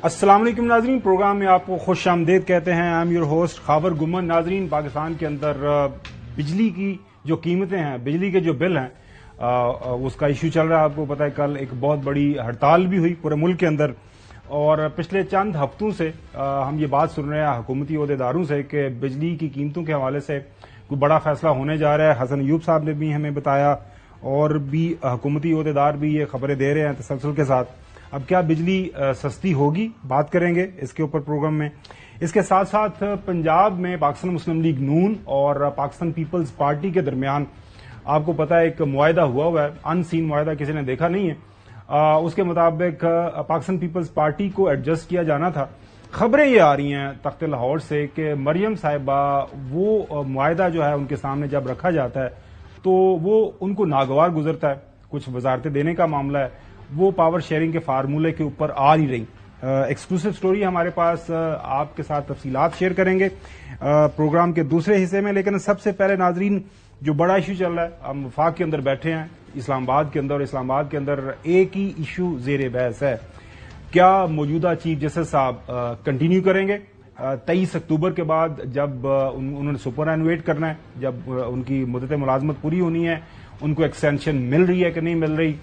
السلام علیکم ناظرین، پروگرام میں آپ کو خوش آمدید کہتے ہیں۔ I am your host Khawar Gumman. ناظرین، پاکستان کے اندر بجلی کی جو قیمتیں ہیں، بجلی کے جو بل ہیں، اس کا ایشو چل رہا ہے۔ آپ کو پتہ ہے کل ایک بہت بڑی ہڑتال بھی ہوئی پورے ملک کے اندر، اور پچھلے چند ہفتوں سے ہم یہ بات سن رہے ہیں حکومتی عہدیداروں سے کہ بجلی کی قیمتوں کے حوالے سے کوئی بڑا فیصلہ ہونے جا رہا ہے۔ حسن ایوب صاحب نے بھی ہمیں بتایا، اور بھی حکومتی عہدیدار بھی یہ خبریں دے رہے ہیں تسلسل کے ساتھ۔ اب کیا بجلی سستی ہوگی، بات کریں گے اس کے اوپر پروگرام میں۔ اس کے ساتھ ساتھ پنجاب میں پاکستان مسلم لیگ نون اور پاکستان پیپلز پارٹی کے درمیان آپ کو پتا ہے ایک معاہدہ ہوا ہے، ان سین معاہدہ، کسی نے دیکھا نہیں ہے۔ اس کے مطابق پاکستان پیپلز پارٹی کو ایڈجسٹ کیا جانا تھا۔ خبریں یہ آ رہی ہیں تخت لاہور سے کہ مریم صاحبہ وہ معاہدہ جو ہے ان کے سامنے جب رکھا جاتا ہے تو وہ ان کو ناگوار گزرتا ہے۔ کچھ وزارتیں دینے کا معاملہ ہے، وہ پاور شیئرنگ کے فارمولے کے اوپر آ نہیں رہی۔ ایکسکلوسیو سٹوری ہمارے پاس، آپ کے ساتھ تفصیلات شیئر کریں گے پروگرام کے دوسرے حصے میں۔ لیکن سب سے پہلے ناظرین، جو بڑا ایشو چل رہا ہے، ہم وفاق کے اندر بیٹھے ہیں اسلام آباد کے اندر، اور اسلام آباد کے اندر ایک ہی ایشو زیر بحث ہے۔ کیا موجودہ چیف جسٹس صاحب کنٹینیو کریں گے 23 اکتوبر کے بعد، جب انہوں نے سپر اینویٹ کرنا ہے، جب ان کی مدت ملازمت پوری ہونی ہے، ان کو ایکسٹینشن مل رہی ہے کہ نہیں مل رہی،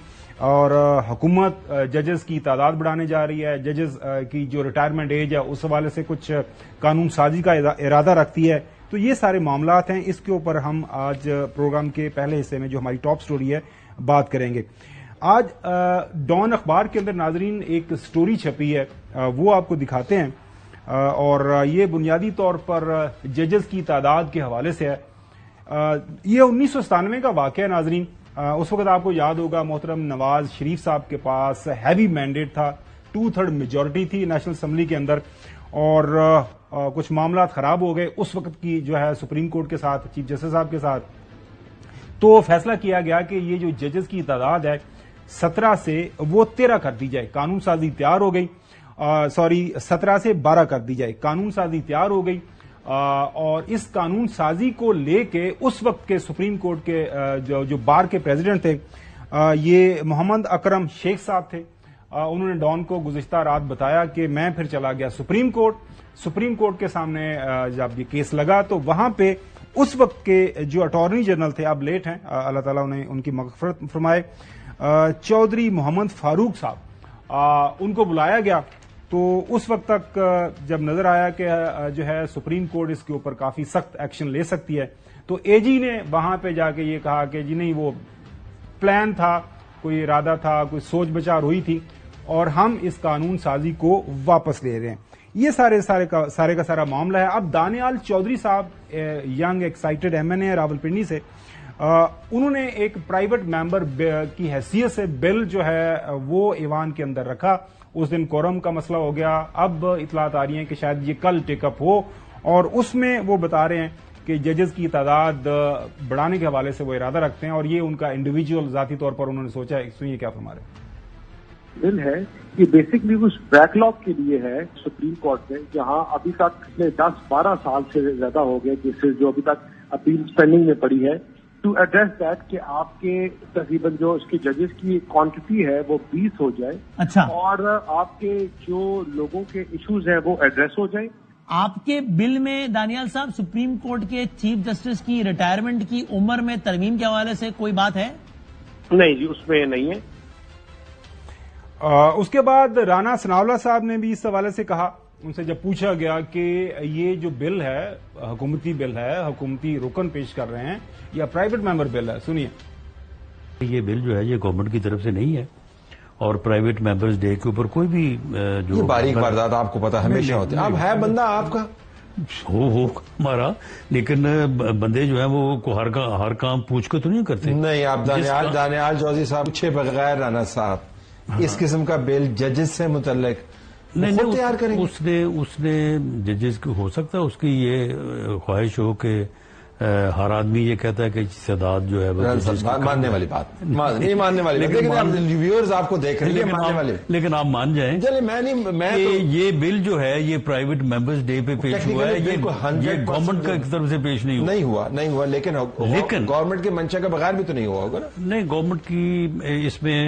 اور حکومت ججز کی تعداد بڑھانے جا رہی ہے، ججز کی جو ریٹائرمنٹ ایج ہے اس حوالے سے کچھ قانون سازی کا ارادہ رکھتی ہے۔ تو یہ سارے معاملات ہیں، اس کے اوپر ہم آج پروگرام کے پہلے حصے میں جو ہماری ٹاپ سٹوری ہے بات کریں گے۔ آج ڈان اخبار کے اندر ناظرین ایک سٹوری چھپی ہے، وہ آپ کو دکھاتے ہیں، اور یہ بنیادی طور پر ججز کی تعداد کے حوالے سے ہے۔ یہ 1997 کا واقعہ ہے ناظرین۔ اس وقت آپ کو یاد ہوگا محترم نواز شریف صاحب کے پاس ہیوی مینڈیٹ تھا، 2/3 میجورٹی تھی نیشنل اسمبلی کے اندر، اور کچھ معاملات خراب ہو گئے اس وقت کی جو ہے سپریم کورٹ کے ساتھ، چیف جسٹس صاحب کے ساتھ۔ تو فیصلہ کیا گیا کہ یہ جو ججز کی تعداد ہے 17 سے وہ 13 کر دی جائے۔ قانون سازی تیار ہو گئی، 17 سے 12 کر دی جائے۔ قانون سازی تیار ہو گئی، اور اس قانون سازی کو لے کے اس وقت کے سپریم کورٹ کے جو بار کے پریزیڈنٹ تھے، یہ محمد اکرم شیخ صاحب تھے۔ انہوں نے ڈان کو گزشتہ رات بتایا کہ میں پھر چلا گیا سپریم کورٹ کے سامنے جب یہ کیس لگا تو وہاں پہ اس وقت کے جو اٹارنی جنرل تھے، اب لیٹ ہیں، اللہ تعالیٰ انہیں ان کی مغفرت فرمائے، چودھری محمد فاروق صاحب، ان کو بلایا گیا۔ تو اس وقت تک جب نظر آیا کہ جو ہے سپریم کورٹ اس کے اوپر کافی سخت ایکشن لے سکتی ہے، تو اے جی نے وہاں پہ جا کے یہ کہا کہ جی نہیں، وہ پلان تھا، کوئی ارادہ تھا، کوئی سوچ بچار ہوئی تھی، اور ہم اس قانون سازی کو واپس لے رہے ہیں۔ یہ سارے کا سارا معاملہ ہے۔ اب دانیال چودھری صاحب، ینگ ایکسائٹڈ ایم این اے راولپنڈی سے، انہوں نے ایک پرائیویٹ ممبر کی حیثیت سے بل جو ہے وہ ایوان کے اندر رکھا۔ اس دن کورم کا مسئلہ ہو گیا۔ اب اطلاعات آ رہی ہیں کہ شاید یہ کل ٹیک اپ ہو، اور اس میں وہ بتا رہے ہیں کہ ججز کی تعداد بڑھانے کے حوالے سے وہ ارادہ رکھتے ہیں، اور یہ ان کا انڈیویجول ذاتی طور پر انہوں نے سوچا ہے۔ سنیے کیا فرما رہے ہیں۔ بل ہے یہ بیسکلی اس بیک لاگ کے لیے ہے سپریم کورٹ میں، جہاں ابھی تک 10-12 سال سے زیادہ ہو گئے کیسز جو ابھی تک اپیل پینڈنگ میں پڑی ہے، ٹو ایڈریس دیٹ کہ آپ کے تقریباً جو اس کے ججز کی کوانٹٹی ہے وہ 20 ہو جائے، اچھا، اور آپ کے جو لوگوں کے ایشوز ہیں وہ ایڈریس ہو جائیں۔ آپ کے بل میں دانیال صاحب سپریم کورٹ کے چیف جسٹس کی ریٹائرمنٹ کی عمر میں ترمیم کے حوالے سے کوئی بات ہے؟ نہیں جی، اس میں نہیں ہے۔ اس کے بعد رانا ثناءاللہ صاحب نے بھی اس حوالے سے کہا، ان سے جب پوچھا گیا کہ یہ جو بل ہے حکومتی بل ہے، حکومتی رکن پیش کر رہے ہیں یا پرائیویٹ ممبر بل ہے، سنیے۔ یہ بل جو ہے یہ گورنمنٹ کی طرف سے نہیں ہے، اور پرائیویٹ ممبرز ڈے کے اوپر کوئی بھی جو باریک واردات آپ کو پتا ہمیشہ ہوتے ہیں۔ اب ہے بندہ آپ کا ہو ہمارا، لیکن بندے جو ہیں وہ ہر کام پوچھ کے تو نہیں کرتے۔ نہیں، آپ دانیال چودھری صاحب پوچھے بغیر رانا صاحب اس قسم کا بل ججز سے متعلق نہیں تیار کریں گے؟ اس نے ججز کو ہو سکتا ہے اس کی یہ خواہش ہو کہ ہر آدمی یہ کہتا ہے کہ استعداد جو ہے ماننے والی بات نہیں، ماننے والی لیکن ریویورز آپ کو دیکھ رہے ہیں، لیکن آپ مان جائیں میں یہ بل جو ہے یہ پرائیویٹ ممبرز ڈے پہ پیش ہوا ہے، یہ گورنمنٹ کا ایک طرف سے پیش نہیں ہوا، لیکن گورنمنٹ کے منشا کے بغیر بھی تو نہیں ہوا ہوگا نا۔ نہیں، گورنمنٹ کی اس میں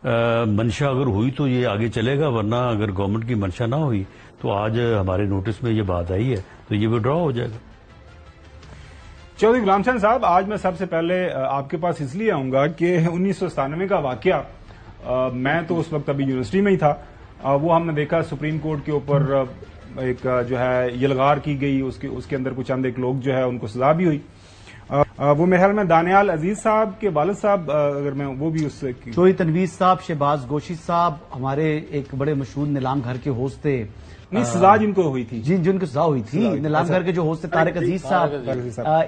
منشا اگر ہوئی تو یہ آگے چلے گا، ورنہ اگر گورنمنٹ کی منشا نہ ہوئی تو آج ہمارے نوٹس میں یہ بات آئی ہے تو یہ وڈرا ہو جائے گا۔ چودھری غلام حسین صاحب، آج میں سب سے پہلے آپ کے پاس اس لیے آؤں گا کہ 1997 کا واقعہ، میں تو اس وقت ابھی یونیورسٹی میں ہی تھا، وہ ہم نے دیکھا سپریم کورٹ کے اوپر ایک جو ہے یلغار کی گئی، اس کے اندر کچھ چند ایک لوگ جو ہے ان کو سزا بھی ہوئی۔ وہ میرے خیال میں دانیال عزیز صاحب کے والد صاحب، اگر میں وہ بھی اس چودھری تنویر صاحب، شہباز گوشی صاحب ہمارے ایک بڑے مشہور نیلام گھر کے ہوسٹ تھے، نہیں سزا جن کو ہوئی تھی، جی جن کو سزا ہوئی تھی، نیلام گھر کے جو ہوسٹ تھے طارق عزیز صاحب،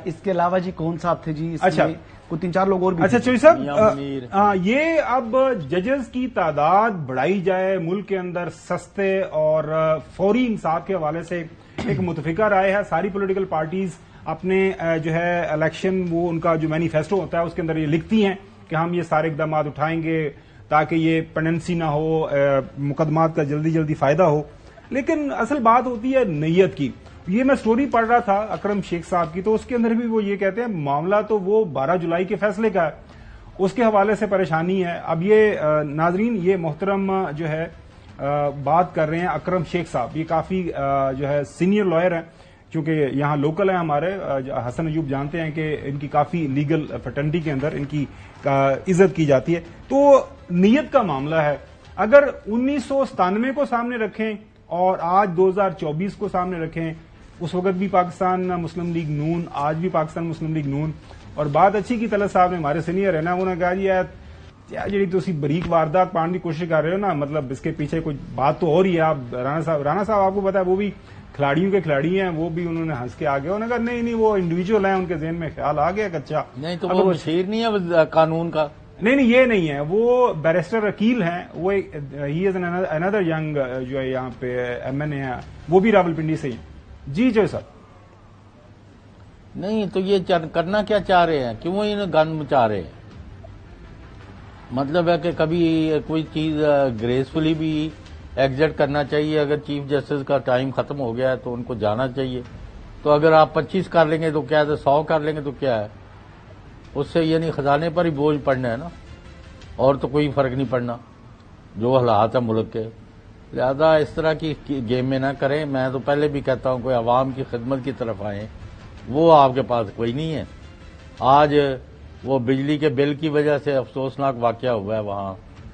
اس کے علاوہ جی کون صاحب تھے جی، اچھا کوئی 3-4 لوگ اور بھی۔ اچھا چوہدری صاحب، یہ اب ججز کی تعداد بڑھائی جائے، ملک کے اندر سستے اور فوری انصاف کے حوالے سے ایک متفقہ رائے ہے، ساری پولیٹیکل پارٹیز اپنے جو ہے الیکشن، وہ ان کا جو مینیفیسٹو ہوتا ہے اس کے اندر یہ لکھتی ہیں کہ ہم یہ سارے اقدامات اٹھائیں گے تاکہ یہ پینڈنسی نہ ہو، مقدمات کا جلدی جلدی فائدہ ہو، لیکن اصل بات ہوتی ہے نیت کی۔ یہ میں سٹوری پڑھ رہا تھا اکرم شیخ صاحب کی، تو اس کے اندر بھی وہ یہ کہتے ہیں معاملہ تو وہ 12 جولائی کے فیصلے کا ہے، اس کے حوالے سے پریشانی ہے۔ اب یہ ناظرین، یہ محترم جو ہے بات کر رہے ہیں اکرم شیخ صاحب، یہ کافی جو ہے سینئر لائر ہیں، چونکہ یہاں لوکل ہیں ہمارے، حسن ایوب جانتے ہیں کہ ان کی کافی لیگل فرٹرنٹی کے اندر ان کی عزت کی جاتی ہے۔ تو نیت کا معاملہ ہے، اگر 1997 کو سامنے رکھیں اور آج 2024 کو سامنے رکھیں، اس وقت بھی پاکستان مسلم لیگ نون، آج بھی پاکستان مسلم لیگ نون، اور بات اچھی کی طلعت صاحب نے، ہمارے سینئر ہے نا، انہوں نے کہا جی یار جی تسی بریک واردات پانے کی کوشش کر رہے ہو نا، مطلب اس کے پیچھے کوئی بات تو اور ہی ہے۔ آپ رانا صاحب آپ کو پتا ہے وہ بھی کھلاڑیوں کے کھلاڑی ہیں، وہ بھی انہوں نے ہنس کے آگے، انہوں نے کہا نہیں وہ انڈیویجول ہیں، ان کے ذہن میں خیال آ گیا کچا، نہیں تو وہ مشیر نہیں ہے قانون کا، نہیں یہ نہیں ہے، وہ بیرسٹر وکیل ہیں، وہ ہی از اندر ینگ جو ہے یہاں پہ ایم این اے ہے، وہ بھی راولپنڈی سے ہی ہیں۔ جی جو صاحب، نہیں تو یہ کرنا کیا چاہ رہے ہیں، کیوں انہیں گن مچا رہے ہیں؟ مطلب ہے کہ کبھی کوئی چیز گریسفلی بھی ایگزٹ کرنا چاہیے، اگر چیف جسٹس کا ٹائم ختم ہو گیا ہے تو ان کو جانا چاہیے، تو اگر آپ 25 کر لیں گے تو کیا ہے، 100 کر لیں گے تو کیا ہے، اس سے یعنی خزانے پر ہی بوجھ پڑنا ہے نا، اور تو کوئی فرق نہیں پڑنا جو حالات ہیں ملک کے، لہذا اس طرح کی گیم میں نہ کریں۔ میں تو پہلے بھی کہتا ہوں کوئی عوام کی خدمت کی طرف آئیں، وہ آپ کے پاس کوئی نہیں ہے۔ آج وہ بجلی کے بل کی وجہ سے افسوسناک واقعہ ہوا ہے وہاں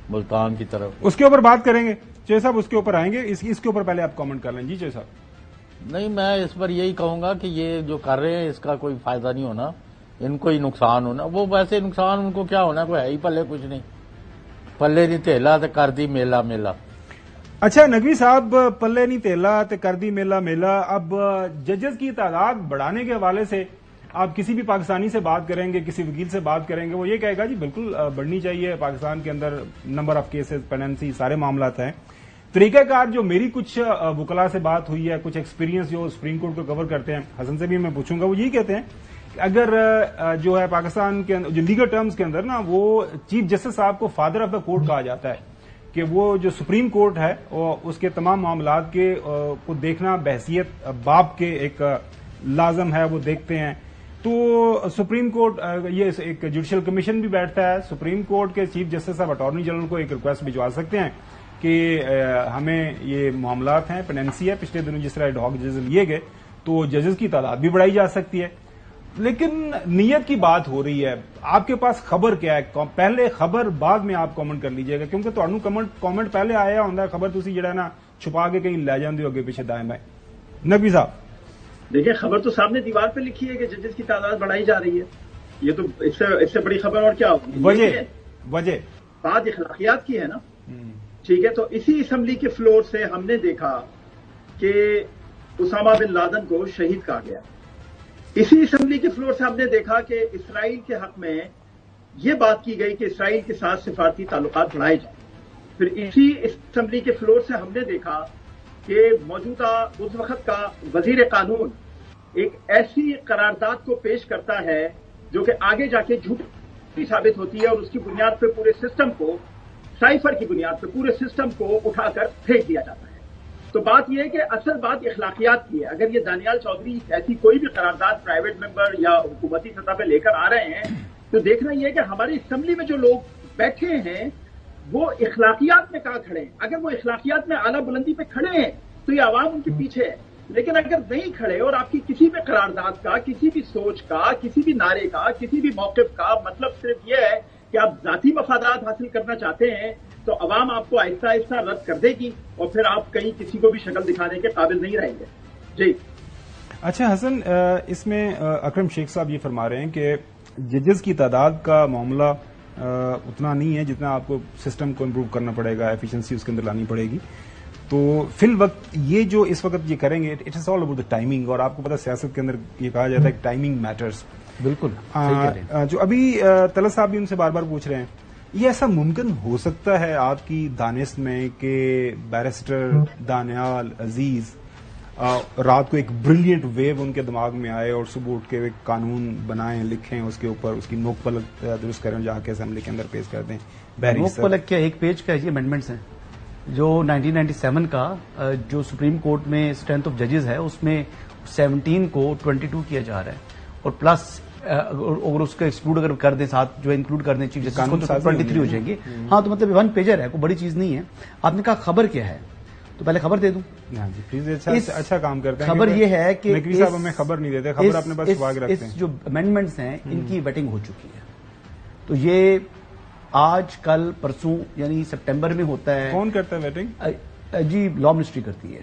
ملتان کی طرف، اس کے اوپر بات کریں گے چوہدری صاحب، اس کے اوپر آئیں گے، اس کے اوپر پہلے آپ کامنٹ کر لیں۔ جی چوہدری صاحب، نہیں میں اس پر یہی کہوں گا کہ یہ جو کر رہے ہیں اس کا کوئی فائدہ نہیں ہونا، ان کو ہی نقصان ہونا، وہ ویسے نقصان ان کو کیا ہونا، کوئی ہے ہی پلے کچھ نہیں، پلے نہیں تھیلا تو کر دی میلہ میلہ۔ اچھا نقوی صاحب، پلے نہیں تیلا تے کر دی میلہ میلہ، اب ججز کی تعداد بڑھانے کے حوالے سے آپ کسی بھی پاکستانی سے بات کریں گے، کسی وکیل سے بات کریں گے، وہ یہ کہے گا جی بالکل بڑھنی چاہیے، پاکستان کے اندر نمبر آف کیسز، پیننسی، سارے معاملات ہیں۔ طریقہ کار جو میری کچھ وکلاء سے بات ہوئی ہے، کچھ ایکسپیرینس جو سپریم کورٹ کو کور کرتے ہیں، حسن سے بھی میں پوچھوں گا، وہ یہی کہتے ہیں کہ اگر جو ہے پاکستان کے جو لیگل ٹرمز کے اندر نا، وہ چیف جسٹس صاحب کو فادر آف دا کورٹ کہا جاتا ہے، کہ وہ جو سپریم کورٹ ہے اس کے تمام معاملات کے کو دیکھنا بحیثیت باپ کے ایک لازم ہے، وہ دیکھتے ہیں۔ تو سپریم کورٹ یہ ایک جوڈیشل کمیشن بھی بیٹھتا ہے، سپریم کورٹ کے چیف جسٹس صاحب اٹارنی جنرل کو ایک ریکویسٹ بھجوا سکتے ہیں کہ ہمیں یہ معاملات ہیں، پیننسی ہے، پچھلے دنوں جس طرح ایڈ ہاک ججز لیے گئے تو ججز کی تعداد بھی بڑھائی جا سکتی ہے، لیکن نیت کی بات ہو رہی ہے۔ آپ کے پاس خبر کیا ہے؟ پہلے خبر بعد میں آپ کامنٹ کر لیجئے گا، کیونکہ تہانوں کامنٹ پہلے آیا ہوندا ہے، خبر تسی جڑا نا چھپا کے کہیں لے جاندے ہو اگے پیچھے دائیں بائیں۔ نقوی صاحب دیکھیں، خبر تو سامنے دیوار پہ لکھی ہے کہ ججز کی تعداد بڑھائی جا رہی ہے، یہ تو اس سے بڑی خبر اور کیا ہوگی؟ وجہ بات اخلاقیات کی ہے نا، ٹھیک ہے، تو اسی اسمبلی کے فلور سے ہم نے دیکھا کہ اسامہ بن لادن کو شہید کہا گیا، اسی اسمبلی کے فلور سے ہم نے دیکھا کہ اسرائیل کے حق میں یہ بات کی گئی کہ اسرائیل کے ساتھ سفارتی تعلقات بڑھائے جائیں، پھر اسی اسمبلی کے فلور سے ہم نے دیکھا کہ موجودہ اس وقت کا وزیر قانون ایک ایسی قرارداد کو پیش کرتا ہے جو کہ آگے جا کے جھوٹی ثابت ہوتی ہے، اور اس کی بنیاد پہ پورے سسٹم کو، سائفر کی بنیاد پہ پورے سسٹم کو اٹھا کر پھینک دیا جاتا ہے۔ تو بات یہ ہے کہ اصل بات اخلاقیات کی ہے۔ اگر یہ دانیال چودھری ایسی کوئی بھی قرارداد پرائیویٹ ممبر یا حکومتی سطح پہ لے کر آ رہے ہیں تو دیکھنا یہ ہے کہ ہماری اسمبلی میں جو لوگ بیٹھے ہیں وہ اخلاقیات میں کہاں کھڑے ہیں. اگر وہ اخلاقیات میں اعلیٰ بلندی پہ کھڑے ہیں تو یہ عوام ان کے پیچھے ہے. لیکن اگر نہیں کھڑے اور آپ کی کسی بھی قرارداد کا، کسی بھی سوچ کا، کسی بھی نعرے کا، کسی بھی موقف کا مطلب صرف یہ ہے کہ آپ ذاتی مفادات حاصل کرنا چاہتے ہیں، تو عوام آپ کو آہستہ آہستہ رد کر دے گی اور پھر آپ کہیں کسی کو بھی شکل دکھانے کے قابل نہیں رہیں گے. جی اچھا حسن، اس میں اکرم شیخ صاحب یہ فرما رہے ہیں کہ ججز کی تعداد کا معاملہ اتنا نہیں ہے جتنا آپ کو سسٹم کو امپروو کرنا پڑے گا، ایفیشنسی اس کے اندر لانی پڑے گی. تو فی الوقت یہ جو اس وقت یہ کریں گے it is all about the timing, اور آپ کو پتا سیاست کے اندر یہ کہا جاتا ہے کہ ٹائمنگ میٹرز. بالکل جو ابھی طلعت صاحب بھی ان سے بار بار پوچھ رہے ہیں، یہ ایسا ممکن ہو سکتا ہے آپ کی دانست میں کہ بیرسٹر دانیال عزیز رات کو ایک بریلینٹ ویو ان کے دماغ میں آئے اور صبح اٹھ کے ایک قانون بنائیں، لکھیں، اس کے اوپر اس کی نوک پلک درست کریں، جا کے اسمبلی کے اندر پیش کر دیں؟ نوک پلک کیا ایک پیج کا یہ امینڈمنٹس ہیں جو 1997 کا جو سپریم کورٹ میں اسٹرینتھ آف ججز ہے اس میں 17 کو 22 کیا جا رہا ہے، اور پلس اگر اس کا ایکسکلوڈ اگر کر دیں ساتھ جو انکلوڈ کر دیں چیف جسٹس کو تو 23 ہو جائیں گے. ہاں تو مطلب 1 پیجر ہے، کوئی بڑی چیز نہیں ہے. آپ نے کہا خبر کیا ہے، تو پہلے خبر دے دوں. ہاں جی پلیز، اچھا کام کرتے ہیں. خبر یہ ہے کہ نقوی صاحب ہمیں خبر نہیں دیتے، خبر اپنے پاس چھپا کے رکھتے ہیں. جو امینڈمنٹس ہیں ان کی ویٹنگ ہو چکی ہے، تو یہ آج کل پرسوں یعنی سپٹمبر میں ہوتا ہے. کون کرتا ہے ویٹنگ؟ جی لا منسٹری کرتی ہے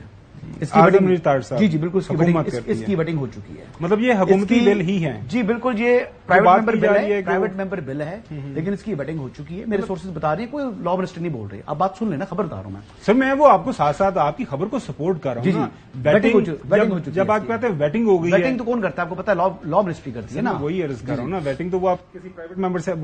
اس کی اعظم ویٹنگ. جی بالکل اس کی ویٹنگ ہو چکی ہے. مطلب یہ حکومتی بل ہی ہے؟ جی بالکل، یہ پرائیویٹ ممبر بل ہے لیکن اس کی ویٹنگ ہو چکی ہے. میرے سورسز بتا رہے ہیں، کوئی لا منسٹر نہیں بول رہے. آپ بات سن لینا، خبردار ہوں میں سر. میں وہ آپ کو ساتھ ساتھ آپ کی خبر کو سپورٹ کر رہا ہوں. ویٹنگ ہو چکی. جب آپ کہتے ہیں ویٹنگ ہو گئی، ویٹنگ تو کون کرتا ہے آپ کو پتا ہے؟ لا منسٹری کرتی ہے نا. وہی عرض کر رہا ہوں نا، ویٹنگ تو وہ آپ کسی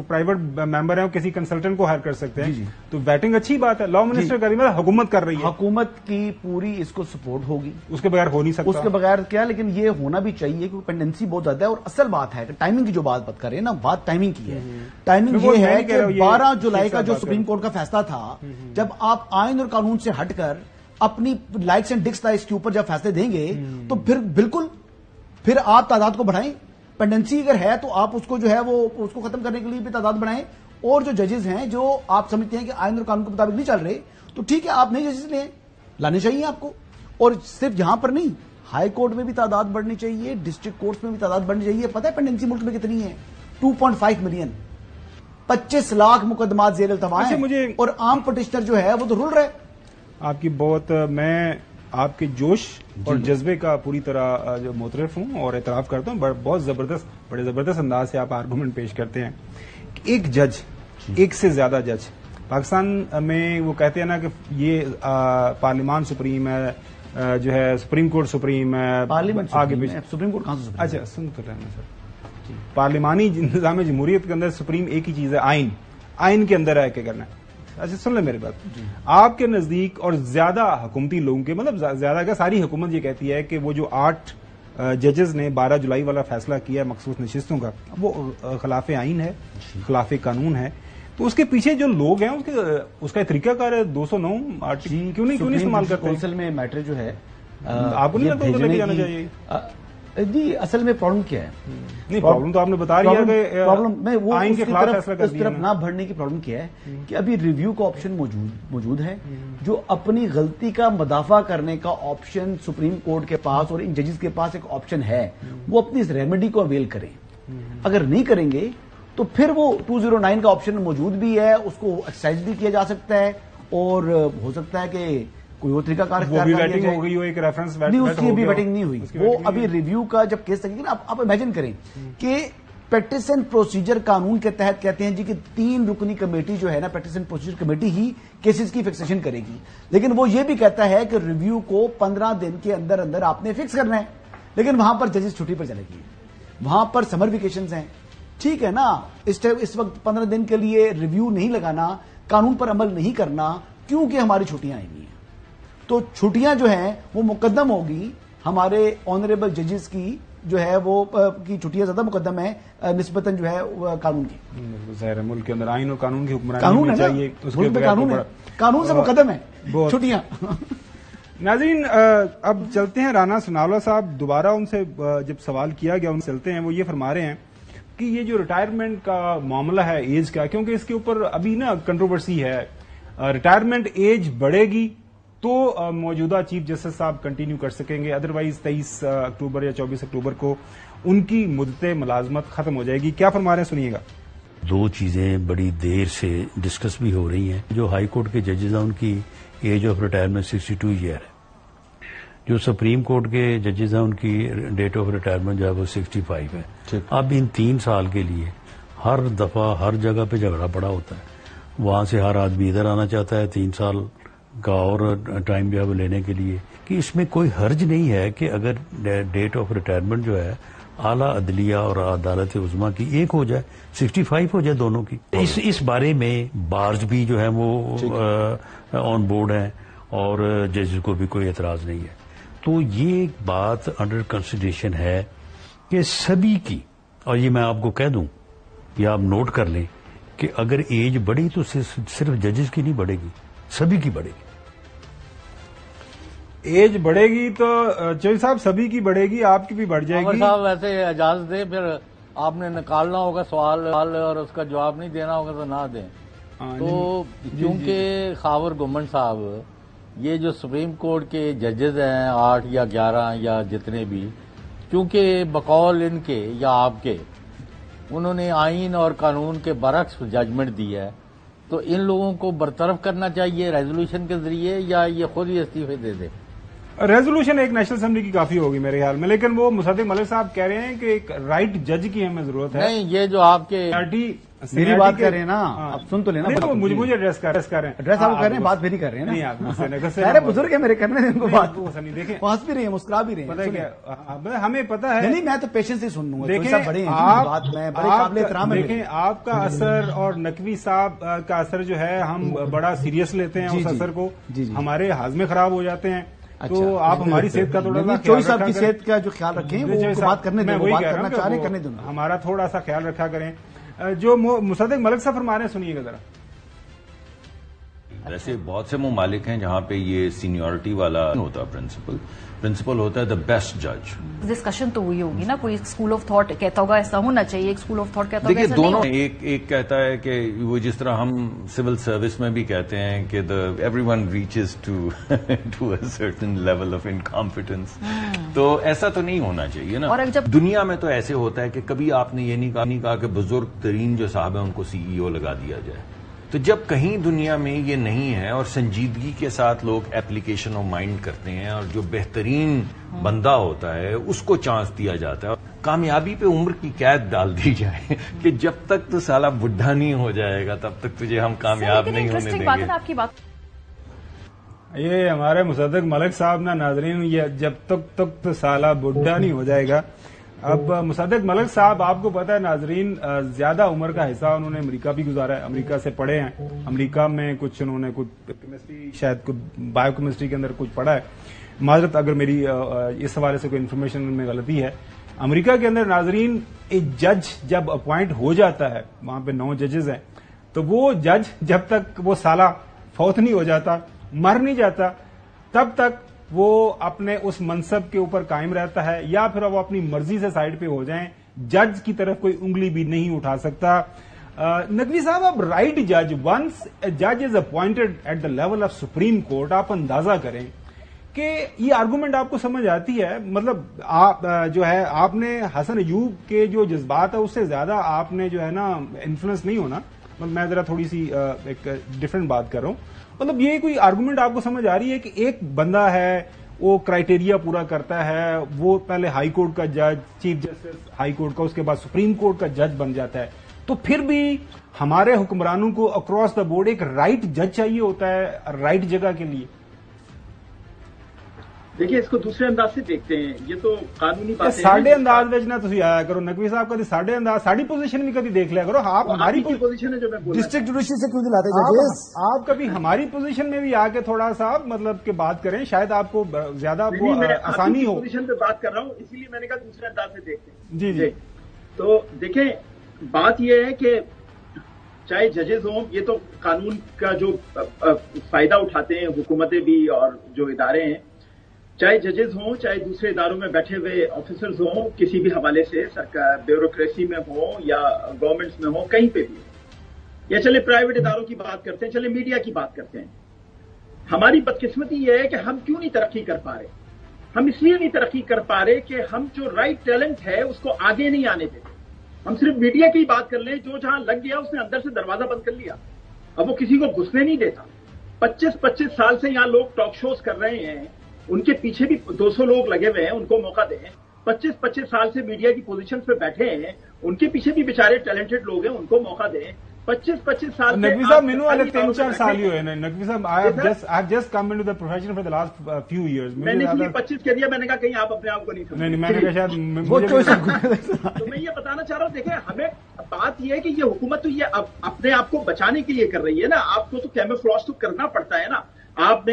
پرائیویٹ ممبر ہیں، کسی کنسلٹنٹ کو ہائر کر سکتے ہیں. تو ویٹنگ اچھی بات ہے. لا منسٹر کر رہی ہے، حکومت کر رہی ہے. حکومت کی پوری اس کو سپورٹ ہوگی، اس کے بغیر ہو نہیں سکتا. اس کے بغیر کیا، لیکن یہ ہونا بھی چاہیے کیونکہ پینڈنسی بہت زیادہ ہے. اور اصل بات ہے کہ ٹائمنگ کی جو بات کر رہے ہیں نا، بات ٹائمنگ کی ہے. ٹائمنگ یہ ہے کہ 12 جولائی کا جو سپریم کورٹ کا فیصلہ تھا، جب آپ آئین اور قانون سے ہٹ کر اپنی لائکس اینڈ ڈسک اس کے اوپر جب فیصلے دیں گے تو پھر بالکل پھر آپ تعداد کو بڑھائیں. پینڈنسی اگر ہے تو آپ اس کو جو ہے وہ اس کو ختم کرنے کے لیے بھی تعداد بڑھائیں. اور جو ججز ہیں جو آپ سمجھتے ہیں کہ آئین اور قانون کے مطابق نہیں چل رہے، تو ٹھیک ہے آپ نئے ججز لیں، لانے چاہیے آپ کو. اور صرف یہاں پر نہیں، ہائی کورٹ میں بھی تعداد بڑھنی چاہیے، ڈسٹرکٹ کورٹس میں بھی تعداد بڑھنی چاہیے. پتہ ہے پینڈنسی ملک میں کتنی ہے؟ 2.5 ملین. 25 لاکھ مقدمات زیر التوا ہیں، اور عام پٹیشنر جو ہے وہ تو رول رہے. آپ کی بہت، میں آپ کے جوش اور جذبے کا پوری طرح جو معترف ہوں اور اعتراف کرتا ہوں. بہت زبردست، بڑے زبردست انداز سے آپ آرگومنٹ پیش کرتے ہیں. ایک جج، ایک سے زیادہ جج پاکستان میں، وہ کہتے ہیں نا کہ یہ پارلیمان سپریم ہے، جو ہے سپریم کورٹ سپریم ہے، آگے پیچھے سپریم کورٹ کہاں سے سپریم؟ اچھا سن تو رہنا سر. پارلیمانی نظام جمہوریت کے اندر سپریم ایک ہی چیز ہے، آئین کے اندر ہے کہ کرنا ہے. اچھا سن لیں میری بات. آپ کے نزدیک اور زیادہ حکومتی لوگوں کے، مطلب زیادہ کا ساری حکومت یہ کہتی ہے کہ وہ جو 8 ججز نے 12 جولائی والا فیصلہ کیا مخصوص نشستوں کا، وہ خلاف آئین ہے، خلاف قانون ہے. تو اس کے پیچھے جو لوگ ہیں اس کا طریقہ کار ہے 209 آرٹیکل کیوں نہیں استعمال کرتے؟ کونسل میں میٹر جو ہے آپ کو نہیں لگتا لے کے جانا چاہیے؟ جی اصل میں پرابلم کیا ہے؟ نہیں پرابلم تو آپ نے بتا رہی ہے کہ پرابلم میں وہ آئین کے خلاف فیصلہ کر اس طرف نہ بڑھنے کی پرابلم کیا ہے کہ ابھی ریویو کا آپشن موجود ہے. جو اپنی غلطی کا مدافع کرنے کا آپشن سپریم کورٹ کے پاس اور ان ججز کے پاس ایک آپشن ہے، وہ اپنی اس ریمیڈی کو اویل کریں. اگر نہیں کریں گے تو پھر وہ 209 کا آپشن موجود بھی ہے، اس کو ایکسرسائز بھی کیا جا سکتا ہے، اور ہو سکتا ہے کہ کوئی اور طریقہ کار اختیار کر لیا جائے. ہو گئی ہو ایک ریفرنس نہیں، اس کی ابھی ویٹنگ نہیں ہوئی. وہ ابھی ریویو کا جب کیس لگے گا، آپ امیجن کریں کہ پیٹیشن پروسیجر قانون کے تحت کہتے ہیں جی کہ 3 رکنی کمیٹی جو ہے نا، پیٹیشن پروسیجر کمیٹی ہی کیسز کی فکسیشن کرے گی. لیکن وہ یہ بھی کہتا ہے کہ ریویو کو 15 دن کے اندر اندر آپ نے فکس کرنا ہے. لیکن وہاں پر ججز چھٹی پر چلے گی، وہاں پر سمر ویکیشنز ہیں. ٹھیک ہے نا، اس وقت 15 دن کے لیے ریویو نہیں لگانا، قانون پر عمل نہیں کرنا، کیونکہ ہماری چھٹیاں آئی ہیں. تو چھٹیاں جو ہیں وہ مقدم ہوگی ہمارے آنریبل ججز کی جو ہے وہ کی چھٹیاں زیادہ مقدم ہے نسبتاً جو ہے قانون کی. ظاہر ہے ملک کے اندر آئین اور قانون کی حکمرانی چاہیے، قانون سے مقدم ہے چھٹیاں. ناظرین اب چلتے ہیں رانا سناولا صاحب. دوبارہ ان سے جب سوال کیا گیا ان سے چلتے ہیں، وہ یہ فرما رہے ہیں کہ یہ جو ریٹائرمنٹ کا معاملہ ہے ایج کا، کیونکہ اس کے اوپر ابھی نا کنٹروورسی ہے ریٹائرمنٹ ایج بڑھے گی تو موجودہ چیف جسٹس صاحب کنٹینیو کر سکیں گے، ادروائز 23 اکتوبر یا 24 اکتوبر کو ان کی مدت ملازمت ختم ہو جائے گی. کیا فرما رہے ہیں سنیے گا. دو چیزیں بڑی دیر سے ڈسکس بھی ہو رہی ہیں. جو ہائی کورٹ کے ججز ہیں ان کی ایج آف ریٹائرمنٹ 62 ایئر ہے. جو سپریم کورٹ کے ججز ہیں ان کی ڈیٹ آف ریٹائرمنٹ جو ہے وہ 65 ہے. اب ان 3 سال کے لیے ہر دفعہ ہر جگہ پہ جھگڑا پڑا ہوتا ہے. وہاں سے ہر آدمی ادھر آنا چاہتا ہے 3 سال کا اور ٹائم جو ہے وہ لینے کے لیے، کہ اس میں کوئی حرج نہیں ہے کہ اگر ڈیٹ آف ریٹائرمنٹ جو ہے اعلیٰ عدلیہ اور عدالت عظمیٰ کی ایک ہو جائے، 65 ہو جائے دونوں کی. اس بارے میں بارز بھی جو ہے وہ آن بورڈ ہیں اور ججز کو بھی کوئی اعتراض نہیں ہے. تو یہ ایک بات انڈر کنسیڈریشن ہے کہ سبھی کی، اور یہ میں آپ کو کہہ دوں یا آپ نوٹ کر لیں کہ اگر ایج بڑھی تو صرف ججز کی نہیں بڑھے گی، سبھی کی بڑھے گی. ایج بڑھے گی تو چوہدری صاحب سبھی کی بڑھے گی، آپ کی بھی بڑھ جائے گی. صاحب ویسے اجازت دیں، پھر آپ نے نکالنا ہوگا سوال اور اس کا جواب نہیں دینا ہوگا تو نہ دیں. تو کیونکہ خاور گمن صاحب یہ جو سپریم کورٹ کے ججز ہیں 8 یا 11 یا جتنے بھی، کیونکہ بقول ان کے یا آپ کے انہوں نے آئین اور قانون کے برعکس ججمنٹ دی ہے، تو ان لوگوں کو برطرف کرنا چاہیے ریزولوشن کے ذریعے یا یہ خود ہی استعفے دے دے. ریزولوشن ایک نیشنل اسمبلی کی کافی ہوگی میرے خیال میں، لیکن وہ مصدق ملک صاحب کہہ رہے ہیں کہ ایک رائٹ جج کی ہمیں ضرورت ہے. نہیں، یہ جو آپ کے میری بات کر رہے ہیں نا، آپ سن تو لینا. مجھے ایڈریس کر رہے ہیں، ایڈریس آپ کر رہے ہیں، بات میری کر رہے ہیں نا. نہیں آپ ارے بزرگ ہے میرے، کرنے دیں ان کو بات. دیکھیں پہنچ بھی رہے ہیں، مسکرا بھی رہے ہیں. ہمیں پتا ہے. نہیں میں تو پیشنس سے سن لوں گا. دیکھیں بڑے قابل احترام ہے. دیکھیں آپ کا اثر اور نقوی صاحب کا اثر جو ہے ہم بڑا سیریس لیتے ہیں اس اثر کو. ہمارے ہاضمے خراب ہو جاتے ہیں. تو آپ ہماری صحت کا تھوڑا سا چوہدری صاحب کی صحت کا جو خیال رکھیں وہ بات کرنے دیں، بات کرنا چاہ رہے ہیں کرنے دیں. ہمارا تھوڑا سا خیال رکھا کریں. جو مصدق ملک صاحب فرما رہے ہیں سنیے گا ذرا. ویسے بہت سے ممالک ہیں جہاں پہ یہ سینیورٹی والا ہوتا پرنسپل ہوتا ہے دا بیسٹ جج. ڈسکشن تو ہوئی ہوگی نا، کوئی اسکول آف تھاٹ کہتا ہوگا ایسا ہونا چاہیے، ایک اسکول آف تھاٹ کہتا ہوگا دیکھیے دونوں. ایک کہتا ہے کہ وہ جس طرح ہم سول سروس میں بھی کہتے ہیں کہ everyone reaches to a certain level of incompetence, تو ایسا تو نہیں ہونا چاہیے نا. اور جب دنیا میں تو ایسے ہوتا ہے کہ کبھی آپ نے یہ نہیں کہا کہ بزرگ ترین جو صاحب ہیں ان کو CEO لگا دیا جائے. تو جب کہیں دنیا میں یہ نہیں ہے اور سنجیدگی کے ساتھ لوگ ایپلیکیشن آف مائنڈ کرتے ہیں اور جو بہترین بندہ ہوتا ہے اس کو چانس دیا جاتا ہے، کامیابی پہ عمر کی قید ڈال دی جائے کہ جب تک تو سالہ بڈھا نہیں ہو جائے گا تب تک تجھے ہم کامیاب نہیں ہونے دیں گے. آپ کی بات یہ ہمارے مصدق ملک صاحب نا ناظرین، یہ جب تک تو سالہ بڈھا نہیں ہو جائے گا. اب مصدق ملک صاحب آپ کو پتا ہے ناظرین زیادہ عمر کا حصہ انہوں نے امریکہ بھی گزارا ہے، امریکہ سے پڑھے ہیں، امریکہ میں کچھ انہوں نے کچھ کیمسٹری شاید بایو کیمسٹری کے اندر کچھ پڑھا ہے. معذرت اگر میری اس حوالے سے کوئی انفارمیشن میں غلطی ہے. امریکہ کے اندر ناظرین ایک جج جب اپوائنٹ ہو جاتا ہے، وہاں پہ 9 ججز ہیں، تو وہ جج جب تک وہ سالہ فوت نہیں ہو جاتا، مر نہیں جاتا، تب تک وہ اپنے اس منصب کے اوپر قائم رہتا ہے، یا پھر وہ اپنی مرضی سے سائڈ پہ ہو جائیں، جج کی طرف کوئی انگلی بھی نہیں اٹھا سکتا. نقوی صاحب اب رائٹ جج، ونس اے جج is appointed at the level of supreme court, آپ اندازہ کریں کہ یہ آرگومنٹ آپ کو سمجھ آتی ہے. مطلب آپ جو ہے آپ نے حسن ایوب کے جو جذبات ہے اس سے زیادہ آپ نے جو ہے نا انفلوئنس نہیں ہونا. میں ذرا تھوڑی سی ایک ڈفرنٹ بات کر رہا ہوں. مطلب یہ کوئی آرگومنٹ آپ کو سمجھ آ رہی ہے کہ ایک بندہ ہے وہ کرائٹیریا پورا کرتا ہے، وہ پہلے ہائی کورٹ کا جج، چیف جسٹس ہائی کورٹ کا، اس کے بعد سپریم کورٹ کا جج بن جاتا ہے، تو پھر بھی ہمارے حکمرانوں کو اکراس دا بورڈ ایک رائٹ جج چاہیے ہوتا ہے رائٹ جگہ کے لیے. دیکھیے اس کو دوسرے انداز سے دیکھتے ہیں، یہ تو قانونی بات ہے. ساڑھے انداز بچنا تھی آیا کرو نقوی صاحب کا ساڑھے انداز، ساڑھی پوزیشن بھی کبھی دیکھ لیا کرو. آپ ہماری پوزیشن ہے جو میں ڈسٹرکٹ جوڈیشری سے کیوں دلاتے ججز؟ آپ کبھی ہماری پوزیشن میں بھی آ کے تھوڑا سا مطلب کہ بات کریں، شاید آپ کو زیادہ آسانی ہو. پوزیشن پہ بات کر رہا ہوں، اسی لیے میں نے کہا دوسرے انداز سے دیکھتے ہیں. جی جی. تو دیکھیں بات یہ ہے کہ چاہے ججز ہوں، یہ تو قانون کا جو فائدہ اٹھاتے ہیں حکومتیں بھی اور جو ادارے ہیں، چاہے ججز ہوں چاہے دوسرے اداروں میں بیٹھے ہوئے آفیسرز ہوں، کسی بھی حوالے سے بیوروکریسی میں ہوں یا گورنمنٹس میں ہوں، کہیں پہ بھی یا چلے پرائیویٹ اداروں کی بات کرتے ہیں, چلے میڈیا کی بات کرتے ہیں. ہماری بدقسمتی یہ ہے کہ ہم کیوں نہیں ترقی کر پا رہے؟ ہم اس لیے نہیں ترقی کر پا رہے کہ ہم جو رائٹ ٹیلنٹ ہے اس کو آگے نہیں آنے دیتے. ہم صرف میڈیا کی بات کر لیں, جو جہاں لگ گیا اس نے اندر سے دروازہ بند کر لیا, اب وہ کسی کو گھسنے نہیں دیتا. 25 سال سے یہاں لوگ ٹاک شوز کر رہے ہیں, ان کے پیچھے بھی 200 لوگ لگے ہوئے ہیں, ان کو موقع دیں. 25 سال سے میڈیا کی پوزیشن پہ بیٹھے ہیں, ان کے پیچھے بھی بیچارے ٹیلنٹڈ لوگ ہیں, ان کو موقع دیں. 25 سال نقوی صاحب مینو والے 3-4 سال ہی ہوئے ہیں. نقوی صاحب I just come into the profession for the last few years. میں نے 25 کہہ دیا, میں نے کہا کہیں آپ اپنے آپ کو نہیں سمجھیں. نہیں, میں نے کہا شاید تو میں یہ بتانا چاہ رہا ہوں, دیکھیں ہمیں بات یہ ہے کہ یہ حکومت تو یہ اپنے آپ کو بچانے کے لیے کر رہی ہے نا. آپ کو تو کیموفلاج تو کرنا پڑتا ہے نا. آپ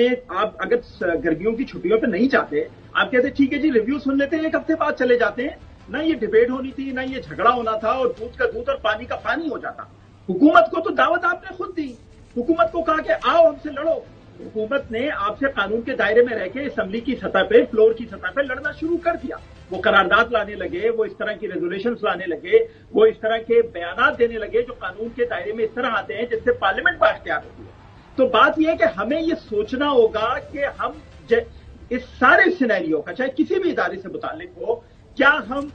اگر گرمیوں کی چھٹیوں پہ نہیں جاتے, آپ کہتے ٹھیک ہے جی ریویو سن لیتے ہیں, ایک ہفتے بعد چلے جاتے ہیں. نہ یہ ڈبیٹ ہونی تھی, نہ یہ جھگڑا ہونا تھا, اور دودھ کا دودھ اور پانی کا پانی ہو جاتا. حکومت کو تو دعوت آپ نے خود دی. حکومت کو کہا کہ آؤ ہم سے لڑو. حکومت نے آپ سے قانون کے دائرے میں رہ کے اسمبلی کی سطح پہ, فلور کی سطح پہ لڑنا شروع کر دیا. وہ قرارداد لانے لگے, وہ اس طرح کی ریزولوشنز لانے لگے, وہ اس طرح کے بیانات دینے لگے جو قانون کے دائرے میں اس طرح آتے ہیں جس سے پارلیمنٹ بااختیار ہوتی ہے. تو بات یہ ہے کہ ہمیں یہ سوچنا ہوگا کہ ہم اس سارے سینیریو کا, چاہے کسی بھی ادارے سے متعلق ہو, کیا ہم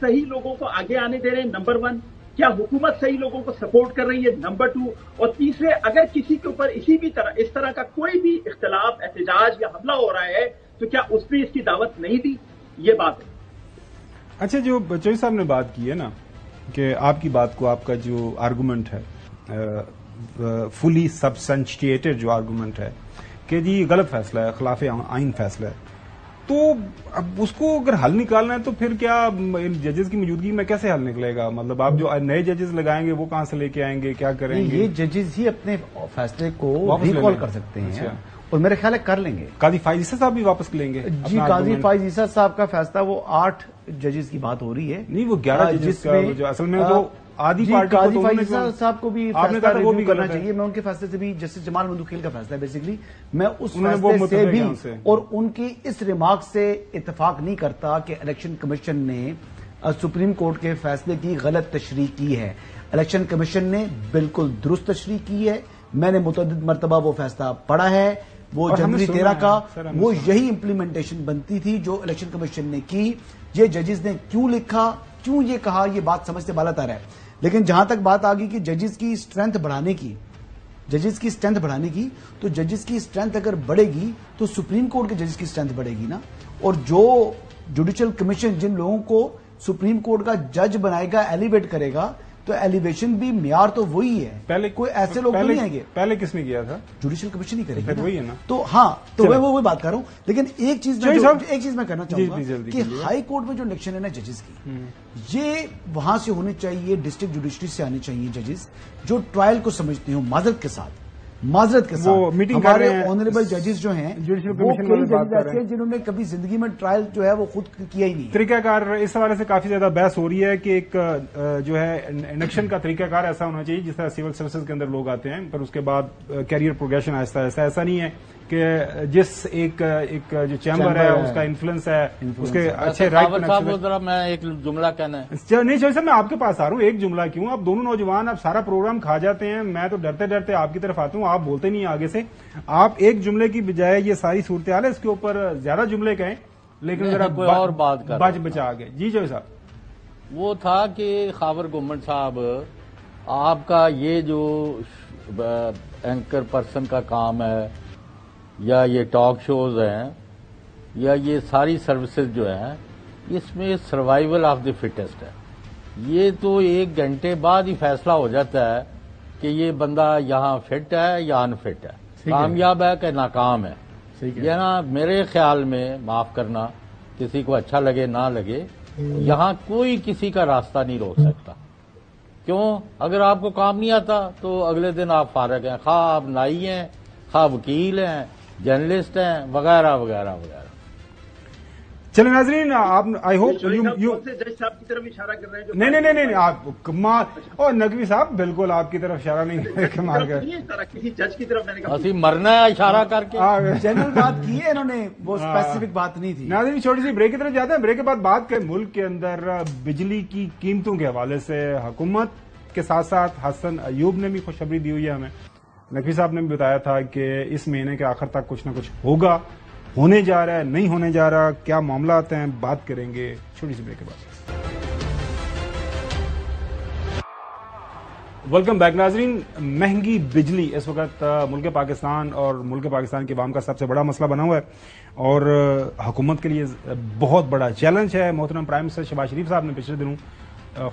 صحیح لوگوں کو آگے آنے دے رہے ہیں؟ نمبر 1. کیا حکومت صحیح لوگوں کو سپورٹ کر رہی ہے؟ نمبر 2. اور تیسرے, اگر کسی کے اوپر اس طرح کا کوئی بھی اختلاف, احتجاج یا حملہ ہو رہا ہے تو کیا اس نے اس کی دعوت نہیں دی؟ یہ بات ہے. اچھا, جو چوہدری صاحب نے بات کی ہے نا, کہ آپ کی بات کو, آپ کا جو آرگومنٹ ہے, فلی سبسٹینشیٹڈ جو آرگومنٹ ہے کہ جی غلط فیصلہ ہے, خلاف آئین فیصلہ ہے, تو اب اس کو اگر حل نکالنا ہے تو پھر کیا ججز کی موجودگی میں کیسے حل نکلے گا؟ مطلب آپ جو نئے ججز لگائیں گے وہ کہاں سے لے کے آئیں گے, کیا کریں گے؟ یہ ججز ہی اپنے فیصلے کو ریکال کر سکتے ہیں, اور میرے خیال ہے کر لیں گے. قاضی فائز عیسیٰ صاحب بھی واپس لیں گے جی. قاضی فائز عیسیٰ صاحب کا فیصلہ, وہ 8 ججز کی بات ہو رہی ہے. نہیں, وہ 11 ججز کا جو اصل میں جو آدھی پارٹی قاضی فائز عیسیٰ صاحب کو بھی فیصلہ ریویو کرنا چاہیے. میں ان کے فیصلے سے بھی, جسٹس جمال مندوخیل کا فیصلہ ہے بیسیکلی, میں اس فیصلے سے بھی اور ان کی اس ریمارک سے اتفاق نہیں کرتا کہ الیکشن کمیشن نے سپریم کورٹ کے فیصلے کی غلط تشریح کی ہے. الیکشن کمیشن نے بالکل درست تشریح کی ہے. میں نے متعدد مرتبہ وہ فیصلہ پڑھا ہے. وہ جنوری 13 کا, وہ یہی امپلیمنٹیشن بنتی تھی جو الیکشن کمیشن نے کی. یہ ججز نے کیوں لکھا, کیوں یہ کہا, یہ بات سمجھ سے بالا تر ہے. لیکن جہاں تک بات آ گئی کہ ججز کی اسٹرینتھ بڑھانے کی, تو ججز کی اسٹرینتھ اگر بڑھے گی تو سپریم کورٹ کے ججز کی اسٹرینتھ بڑھے گی نا. اور جو جوڈیشل کمیشن جن لوگوں کو سپریم کورٹ کا جج بنائے گا, ایلیویٹ کرے گا, تو ایلیویشن بھی معیار تو وہی ہے. پہلے کوئی ایسے لوگ نہیں آئیں گے. پہلے کس نے کیا تھا؟ جوڈیشل کمشن ہی کرے گا. وہی ہے نا. تو ہاں, تو میں وہی بات کر رہا ہوں. لیکن ایک چیز میں کرنا چاہوں گا کہ ہائی کورٹ میں جو الیکشن ہے نا ججز کی, یہ وہاں سے ہونے چاہیے, ڈسٹرکٹ جوڈیشری سے آنے چاہیے ججز جو ٹرائل کو سمجھتے ہوں, معذرت کے ساتھ. ہمارے آنریبل ججز جو ہیں وہ کئی ججز ایسے ہیں جنہوں نے کبھی زندگی میں ٹرائل جو ہے وہ خود کیا ہی نہیں. طریقہ کار اس حوالے سے کافی زیادہ بحث ہو رہی ہے کہ ایک جو ہے انڈکشن کا طریقہ کار ایسا ہونا چاہیے جس طرح سول سروسز کے اندر لوگ آتے ہیں, پر اس کے بعد کیریئر پروگریشن آہستہ آہستہ. ایسا نہیں ہے کہ جس ایک جو چیمبر ہے اس کا انفلوئنس ہے, اس کے اچھے رائٹ. میں ایک جملہ کہنا ہے. نہیں چوہدری صاحب, میں آپ کے پاس آ رہا ہوں. ایک جملہ کیوں, آپ دونوں نوجوان آپ سارا پروگرام کھا جاتے ہیں. میں تو ڈرتے ڈرتے آپ کی طرف آتا ہوں, آپ بولتے نہیں آگے سے. آپ ایک جملے کی بجائے یہ ساری صورتحال ہے, اس کے اوپر زیادہ جملے کہیں, لیکن ذرا کوئی اور بات کر بچ بچا آگے. جی چوہدری صاحب, وہ تھا کہ خاور گمن صاحب, آپ کا یہ جو اینکر پرسن کا کام ہے, یا یہ ٹاک شوز ہیں, یا یہ ساری سروسز جو ہیں, اس میں سروائیول آف دی فٹسٹ ہے. یہ تو 1 گھنٹے بعد ہی فیصلہ ہو جاتا ہے کہ یہ بندہ یہاں فٹ ہے یا انفٹ ہے, کامیاب ہے کہ ناکام ہے. یہ نا میرے خیال میں, معاف کرنا, کسی کو اچھا لگے نہ لگے, یہاں کوئی کسی کا راستہ نہیں روک سکتا. کیوں؟ اگر آپ کو کام نہیں آتا تو اگلے دن آپ فارغ ہیں, خواہ آپ نائی ہیں, خواہ وکیل ہیں, جرنلسٹ ہیں, وغیرہ وغیرہ وغیرہ. چلے ناظرین, آپ آئی ہوپ جج صاحب کی طرف اشارہ کر رہے ہیں. نہیں, آپ کمال. اور نقوی صاحب بالکل آپ کی طرف اشارہ نہیں کمال کر, کسی جج کی طرف میں نے کہا مرنا ہے اشارہ کر کے. جنرل بات کی ہے انہوں نے, وہ اسپیسیفک بات نہیں تھی. ناظرین چھوٹی سی بریک کی طرف جاتے ہیں. بریک کے بعد بات کریں ملک کے اندر بجلی کی قیمتوں کے حوالے سے حکومت کے ساتھ ساتھ حسن ایوب نے بھی خوشخبری دی ہوئی ہے ہمیں. نقوی صاحب نے بھی بتایا تھا کہ اس مہینے کے آخر تک کچھ نہ کچھ ہوگا, ہونے جا رہا ہے, نہیں ہونے جا رہا, کیا معاملات ہیں, بات کریں گے چھوٹی سی بریک کے بعد. ویلکم بیک ناظرین. مہنگی بجلی اس وقت ملک پاکستان اور ملک پاکستان کی عوام کا سب سے بڑا مسئلہ بنا ہوا ہے اور حکومت کے لیے بہت بڑا چیلنج ہے. محترم پرائم منسٹر شہباز شریف صاحب نے پچھلے دنوں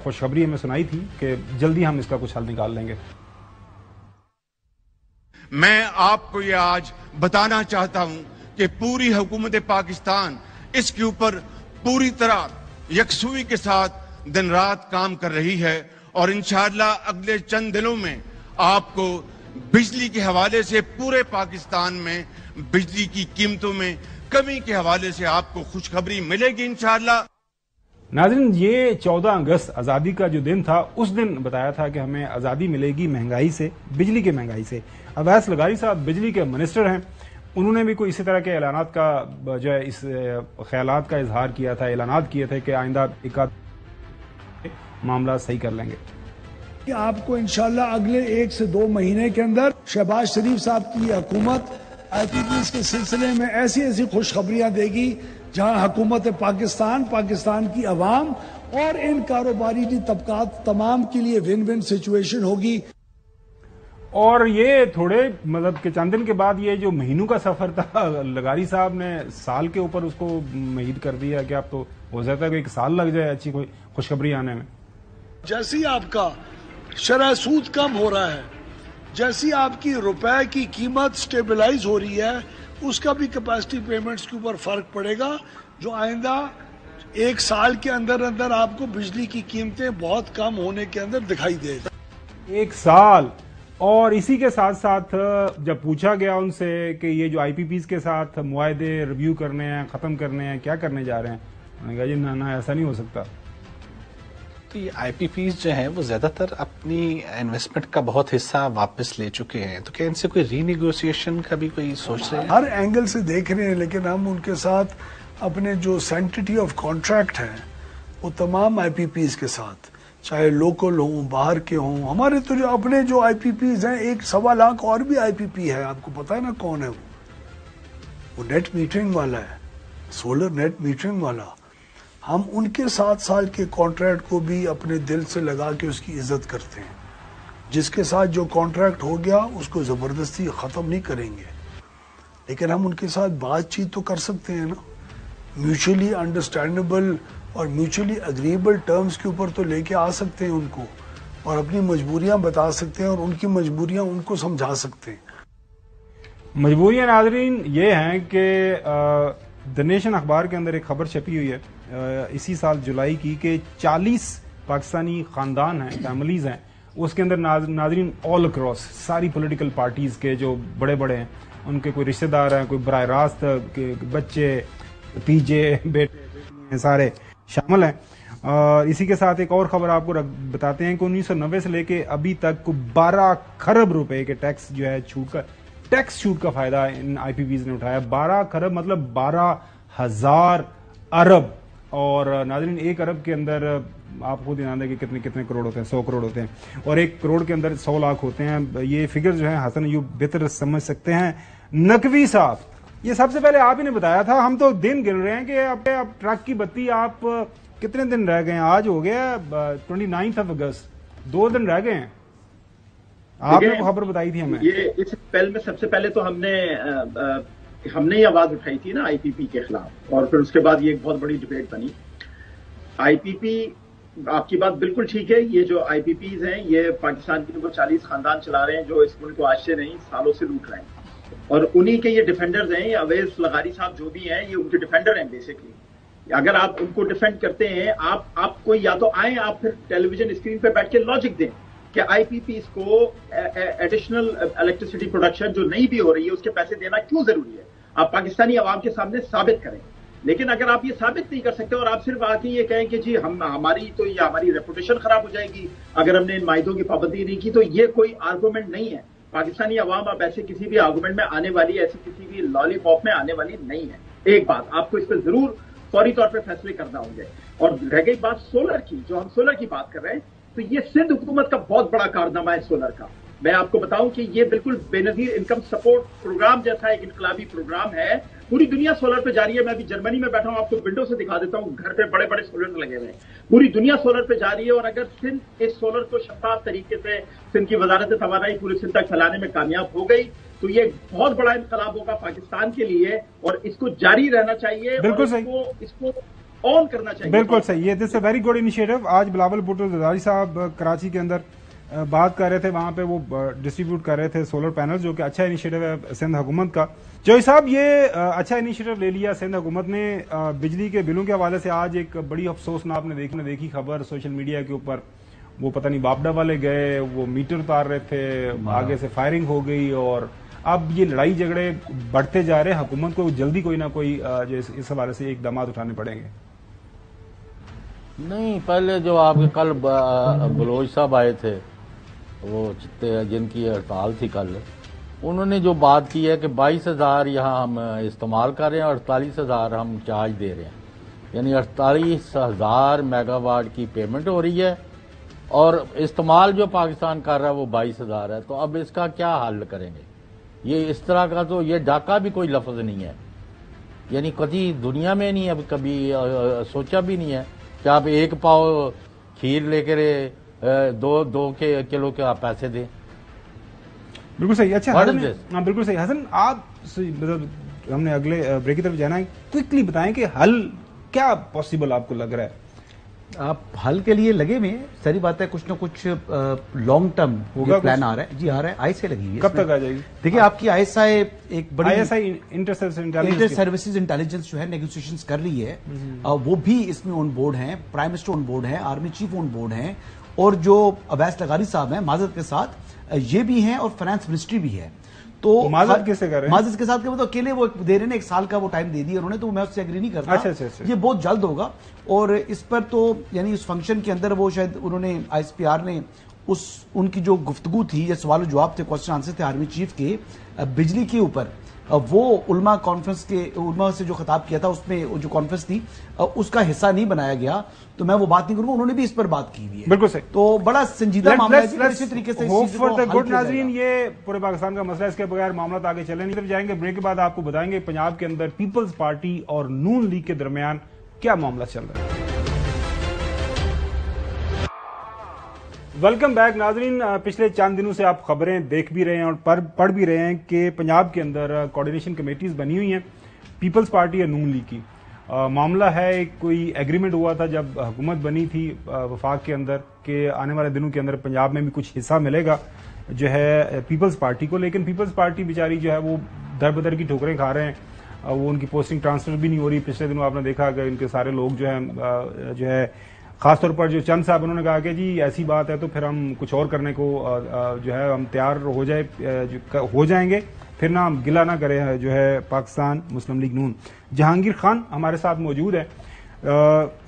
خوشخبری ہمیں سنائی تھی کہ جلدی ہم اس کا کچھ حل نکال لیں گے. میں آپ کو یہ آج بتانا چاہتا ہوں کہ پوری حکومت پاکستان اس کے اوپر پوری طرح یکسوئی کے ساتھ دن رات کام کر رہی ہے اور انشاءاللہ اگلے چند دنوں میں آپ کو بجلی کے حوالے سے پورے پاکستان میں بجلی کی قیمتوں میں کمی کے حوالے سے آپ کو خوشخبری ملے گی انشاءاللہ. ناظرین, یہ 14 اگست آزادی کا جو دن تھا, اس دن بتایا تھا کہ ہمیں آزادی ملے گی مہنگائی سے, بجلی کی مہنگائی سے. اویس لغاری صاحب بجلی کے منسٹر ہیں, انہوں نے بھی کوئی اسی طرح کے اعلانات کا جو ہے اس خیالات کا اظہار کیا تھا, اعلانات کیے تھے کہ آئندہ ایک معاملہ صحیح کر لیں گے. کہ آپ کو انشاءاللہ اگلے 1 سے 2 مہینے کے اندر شہباز شریف صاحب کی حکومت آئی پی پیز کے سلسلے میں ایسی ایسی خوشخبریاں دے گی جہاں حکومت پاکستان, پاکستان کی عوام اور ان کاروباری طبقات تمام کے لیے ون ون سچویشن ہوگی. اور یہ تھوڑے مطلب کہ چند دن کے بعد یہ جو مہینوں کا سفر تھا, لغاری صاحب نے سال کے اوپر اس کو مہید کر دیا کہ اب تو ہو سکتا ہے کہ 1 سال لگ جائے اچھی کوئی خوشخبری آنے میں. جیسی آپ کا شرح سود کم ہو رہا ہے, جیسی آپ کی روپے کی قیمت سٹیبلائز ہو رہی ہے, اس کا بھی کیپیسٹی پیمنٹس کے اوپر فرق پڑے گا, جو آئندہ 1 سال کے اندر آپ کو بجلی کی قیمتیں بہت کم ہونے کے اندر دکھائی دے گا. 1 سال. اور اسی کے ساتھ ساتھ جب پوچھا گیا ان سے کہ یہ جو آئی پی پیز کے ساتھ معاہدے ریویو کرنے ہیں, ختم کرنے ہیں, کیا کرنے جا رہے ہیں, انہوں نے کہا جی نہ ایسا نہیں ہو سکتا. تو یہ آئی پی پیز جو ہیں وہ زیادہ تر اپنی انویسٹمنٹ کا بہت حصہ واپس لے چکے ہیں, تو کیا ان سے کوئی ری نیگوسیشن کا بھی کوئی سوچ رہے ہیں؟ ہر اینگل سے دیکھ رہے ہیں, لیکن ہم ان کے ساتھ اپنے جو سینٹیٹی آف کانٹریکٹ ہیں وہ تمام آئی پی پیز کے ساتھ, چاہے لوکل ہوں باہر کے ہوں, ہمارے تو جو اپنے جو آئی پی پیز ہیں 1.25 لاکھ اور بھی آئی پی پی ہے, آپ کو پتا ہے نا کون ہے وہ نیٹ میٹرنگ والا ہے, سولر نیٹ میٹرنگ والا. ہم ان کے 7 سال کے کانٹریکٹ کو بھی اپنے دل سے لگا کے اس کی عزت کرتے ہیں. جس کے ساتھ جو کانٹریکٹ ہو گیا اس کو زبردستی ختم نہیں کریں گے, لیکن ہم ان کے ساتھ بات چیت تو کر سکتے ہیں نا, میوچلی انڈرسٹینڈیبل اور میوچلی اگریبل ٹرمز کے اوپر تو لے کے آ سکتے ہیں ان کو, اور اپنی مجبوریاں بتا سکتے ہیں اور ان کی مجبوریاں ان کو سمجھا سکتے ہیں. مجبوریاں ناظرین یہ ہیں کہ دی نیشن اخبار کے اندر ایک خبر چھپی ہوئی ہے اسی سال جولائی کی کہ 40 پاکستانی خاندان ہیں, فیملیز ہیں, اس کے اندر ناظرین آل اکراس ساری پولیٹیکل پارٹیز کے جو بڑے بڑے ہیں, ان کے کوئی رشتہ دار ہیں, کوئی براہ راست کے بچے, بھتیجے, بیٹے سارے شامل ہیں. اور اسی کے ساتھ ایک اور خبر آپ کو بتاتے ہیں کہ 1990 سے لے کے ابھی تک 12 خرب روپے کے ٹیکس جو ہے ٹیکس چھوٹ کا فائدہ ان آئی پی پیز نے اٹھایا. 12 خرب مطلب 12,000 ارب. اور ناظرین 1 ارب کے اندر آپ خود دھیان دیں کہ کتنے کروڑ ہوتے ہیں, 100 کروڑ ہوتے ہیں, اور 1 کروڑ کے اندر 100 لاکھ ہوتے ہیں. یہ فگر جو ہے حسن ایوب بہتر سمجھ سکتے ہیں. نقوی صاحب یہ سب سے پہلے آپ ہی نے بتایا تھا, ہم تو دن گن رہے ہیں کہ اب ٹرک کی بتی آپ کتنے دن رہ گئے ہیں, آج ہو گیا 29 اگست, 2 دن رہ گئے ہیں. آپ نے خبر بتائی تھی ہمیں. یہ اس پہل میں سب سے پہلے تو ہم نے یہ آواز اٹھائی تھی نا آئی پی پی کے خلاف, اور پھر اس کے بعد یہ ایک بہت بڑی ڈبیٹ بنی. آئی پی پی, آپ کی بات بالکل ٹھیک ہے, یہ جو آئی پی پیز ہیں یہ پاکستان کے وہ 40 خاندان چلا رہے ہیں جو اس ملک کو آج سے نہیں سالوں سے لوٹ رہے ہیں, اور انہی کے یہ ڈیفینڈرز ہیں. اویس لغاری صاحب جو بھی ہیں یہ ان کے ڈیفینڈر ہیں بیسکلی. اگر آپ ان کو ڈیفینڈ کرتے ہیں, آپ کو یا تو آئیں, آپ پھر ٹیلی ویژن اسکرین پہ بیٹھ کے لاجک دیں کہ آئی پی پیز کو ایڈیشنل الیکٹریسٹی پروڈکشن جو نہیں بھی ہو رہی ہے اس کے پیسے دینا کیوں ضروری ہے. آپ پاکستانی عوام کے سامنے ثابت کریں. لیکن اگر آپ یہ ثابت نہیں کر سکتے اور آپ صرف آ کے یہ کہیں کہ جی ہماری ریپوٹیشن خراب ہو جائے گی اگر ہم نے ان معاہدوں کی پابندی نہیں کی, تو یہ کوئی آرگومنٹ نہیں ہے. پاکستانی عوام اب ایسے کسی بھی آرگومنٹ میں آنے والی, ایسی کسی بھی لالی پاپ میں آنے والی نہیں ہے. ایک بات آپ کو اس پہ ضرور فوری طور پہ فیصلے کرنا ہوں گے. اور رہ گئی بات سولر کی, جو ہم سولر کی بات کر رہے ہیں, تو یہ سندھ حکومت کا بہت بڑا کارنامہ ہے سولر کا. میں آپ کو بتاؤں کہ یہ بالکل بے نظیر انکم سپورٹ پروگرام جیسا ایک انقلابی پروگرام ہے. پوری دنیا سولر پہ جاری ہے. میں ابھی جرمنی میں بیٹھا ہوں, آپ کو ونڈو سے دکھا دیتا ہوں, گھر پہ بڑے بڑے سولر لگے ہوئے ہیں. پوری دنیا سولر پہ جاری ہے. اور اگر سندھ اس سولر کو شفاف طریقے سے سندھ کی وزارت توانائی پورے سندھ تک پھیلانے میں کامیاب ہو گئی تو یہ بہت بڑا انقلاب ہوگا پاکستان کے لیے, اور اس کو جاری رہنا چاہیے. بالکل صحیح, اس کو آن کرنا چاہیے. بالکل صحیح, یہ دس اے ویری گڈ انیشیٹو. آج بلاول بھٹو زرداری صاحب کراچی کے اندر بات کر رہے تھے, وہاں پہ وہ ڈسٹریبیوٹ کر رہے تھے سولر پینل, جو کہ اچھا انیشیٹو ہے سندھ حکومت کا. جوئی صاحب, یہ اچھا انیشیٹو لے لیا سندھ حکومت نے. بجلی کے بلوں کے حوالے سے آج ایک بڑی افسوسناک آپ نے دیکھی خبر سوشل میڈیا کے اوپر. وہ پتہ نہیں باپڈا والے گئے, وہ میٹر اتار رہے تھے, آگے سے فائرنگ ہو گئی, اور اب یہ لڑائی جھگڑے بڑھتے جا رہے ہیں. حکومت کو جلدی کوئی نہ کوئی اس حوالے سے اقدامات اٹھانے پڑیں گے. نہیں, پہلے جو آپ کے کل بلوچ صاحب آئے تھے, وہ جن کی ہڑتال تھی کل, انہوں نے جو بات کی ہے کہ 22,000 یہاں ہم استعمال کر رہے ہیں اور 48,000 ہم چارج دے رہے ہیں, یعنی 48,000 میگا واٹ کی پیمنٹ ہو رہی ہے, اور استعمال جو پاکستان کر رہا ہے وہ 22,000 ہے. تو اب اس کا کیا حل کریں گے؟ یہ اس طرح کا تو یہ ڈاکہ بھی کوئی لفظ نہیں ہے, یعنی کبھی دنیا میں نہیں, اب کبھی سوچا بھی نہیں ہے کہ آپ 1 پاؤ کھیر لے کر 2 کلو کے آپ پیسے دیں. بالکل صحیح. اچھا ہاں بالکل صحیح. حسن, آپ ہم نے اگلے بریک کی طرف جانا ہے, کوئکلی بتائیں کہ حل کیا پاسبل آپ کو لگ رہا ہے؟ آپ حل کے لیے لگے ہوئے ہیں, ساری بات ہے, کچھ نہ کچھ لانگ ٹرم پلان آ رہا ہے. جی آ رہا ہے, آئی سے لگی ہوئی ہے. کب تک آ جائے گی؟ دیکھیے, آپ کی آئی ایس آئی ایک بڑی انٹر سروسز انٹیلیجنس جو ہے نیگوسیشنز کر رہی ہے, وہ بھی اس میں آن بورڈ ہیں, پرائم منسٹر آن بورڈ ہیں, آرمی چیف آن بورڈ ہیں, اور جو اویس لغاری صاحب ہیں معذرت کے ساتھ یہ بھی ہیں, اور فائنانس منسٹری بھی ہے. تو معذرت کیسے کر رہے ہیں؟ معذرت کے ساتھ اکیلے وہ دے رہے ہیں, 1 سال کا وہ ٹائم دے دیا انہوں نے, تو میں اس سے ایگری نہیں کرتا. یہ بہت جلد ہوگا, اور اس پر تو یعنی اس فنکشن کے اندر وہ شاید انہوں نے آئی ایس پی آر نے ان کی جو گفتگو تھی یا سوال و جواب تھے, کوشچن آنسر تھے آرمی چیف کے بجلی کے اوپر, وہ علماء کانفرنس کے علماء سے جو خطاب کیا تھا اس میں جو کانفرنس تھی اس کا حصہ نہیں بنایا گیا, تو میں وہ بات نہیں کروں گا. انہوں نے بھی اس پر بات کی ہوئی ہے. بالکل صحیح. تو بڑا سنجیدہ معاملہ ہے, اسی طریقے سے ہوپ فار دی گڈ. ناظرین, یہ پورے پاکستان کا مسئلہ, اس کے بغیر معاملات آگے چلیں نہیں. جائیں گے بریک کے بعد آپ کو بتائیں گے پنجاب کے اندر پیپلز پارٹی اور نون لیگ کے درمیان کیا معاملہ چل رہا ہے. ویلکم بیک ناظرین. پچھلے چند دنوں سے آپ خبریں دیکھ بھی رہے ہیں اور پڑھ بھی رہے ہیں کہ پنجاب کے اندر کوارڈینیشن کمیٹیز بنی ہوئی ہیں پیپلز پارٹی اور نون لیگ کی. معاملہ ہے, کوئی ایگریمنٹ ہوا تھا جب حکومت بنی تھی وفاق کے اندر کہ آنے والے دنوں کے اندر پنجاب میں بھی کچھ حصہ ملے گا جو ہے پیپلز پارٹی کو, لیکن پیپلز پارٹی بیچاری جو ہے وہ در بدر کی ٹھوکریں کھا رہے ہیں. وہ ان کی پوسٹنگ ٹرانسفر بھی نہیں ہو رہی. پچھلے دنوں آپ نے دیکھا کہ ان کے سارے لوگ جو ہے خاص طور پر جو چند صاحب انہوں نے کہا کہ جی ایسی بات ہے تو پھر ہم کچھ اور کرنے کو جو ہے ہم تیار ہو جائیں گے, پھر نہ ہم گلہ نہ کریں جو ہے پاکستان مسلم لیگ نون. جہانگیر خان ہمارے ساتھ موجود ہے,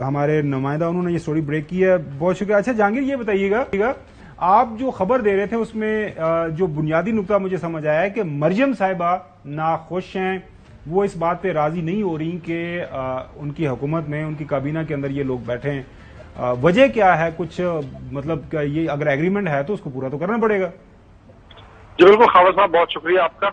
ہمارے نمائندہ, انہوں نے یہ سٹوری بریک کی ہے. بہت شکریہ. اچھا جہانگیر, یہ بتائیے گا, آپ جو خبر دے رہے تھے اس میں جو بنیادی نقطہ مجھے سمجھ آیا ہے کہ مریم صاحبہ ناخوش ہیں, وہ اس بات پہ راضی نہیں ہو رہی کہ ان کی حکومت میں, ان کی کابینہ کے اندر یہ لوگ بیٹھے ہیں. وجہ کیا ہے؟ کچھ مطلب یہ اگر ایگریمنٹ ہے تو اس کو پورا تو کرنا پڑے گا. جی بالکل خاور صاحب, بہت شکریہ آپ کا.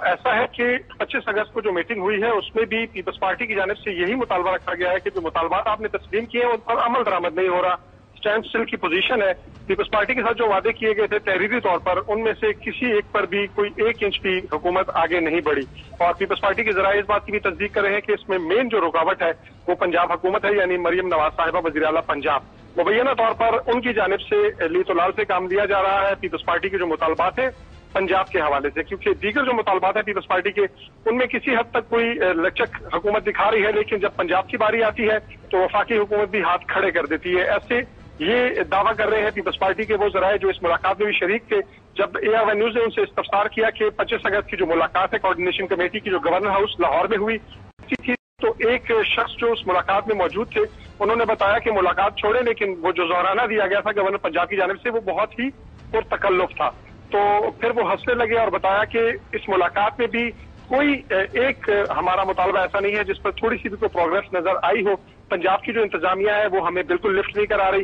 ایسا ہے کہ 25 اگست کو جو میٹنگ ہوئی ہے اس میں بھی پیپلز پارٹی کی جانب سے یہی مطالبہ رکھا گیا ہے کہ جو مطالبات آپ نے تسلیم کیے ہیں ان پر عمل درآمد نہیں ہو رہا. اسٹینڈ اسٹل کی پوزیشن ہے. پیپلز پارٹی کے ساتھ جو وعدے کیے گئے تھے تحریری طور پر, ان میں سے کسی ایک پر بھی کوئی 1 انچ بھی حکومت آگے نہیں بڑھی. اور پیپلز پارٹی کے ذرائع اس بات کی بھی تصدیق کر رہے ہیں کہ اس میں مین جو رکاوٹ ہے وہ پنجاب حکومت ہے, یعنی مریم نواز صاحبہ وزیر اعلیٰ پنجاب. مبینہ طور پر ان کی جانب سے لیت و لال سے کام لیا جا رہا ہے پیپلز پارٹی کے جو مطالبات ہیں پنجاب کے حوالے سے, کیونکہ دیگر جو مطالبات ہیں پیپلز پارٹی کے ان میں کسی حد تک کوئی لچک حکومت دکھا رہی ہے, لیکن جب پنجاب کی باری آتی ہے تو وفاقی حکومت بھی ہاتھ کھڑے کر دیتی ہے. ایسے یہ دعویٰ کر رہے ہیں پیپلز پارٹی کے وہ ذرائع جو اس ملاقات میں بھی شریک تھے. جب AR نیوز نے ان سے استفسار کیا کہ 25 اگست کی جو ملاقات ہے کوارڈینیشن کمیٹی کی جو گورنر ہاؤس لاہور میں ہوئی تھی, تو ایک شخص جو اس ملاقات میں موجود تھے انہوں نے بتایا کہ ملاقات چھوڑے, لیکن وہ جو زہرانہ دیا گیا تھا گورنر پنجاب کی جانب سے وہ بہت ہی پرتکلف تھا. تو پھر وہ ہنسنے لگے اور بتایا کہ اس ملاقات میں بھی کوئی ایک ہمارا مطالبہ ایسا نہیں ہے جس پر تھوڑی سی بھی کوئی پروگرس نظر آئی ہو. پنجاب کی جو انتظامیہ ہے وہ ہمیں بالکل لفٹ نہیں کرا رہی.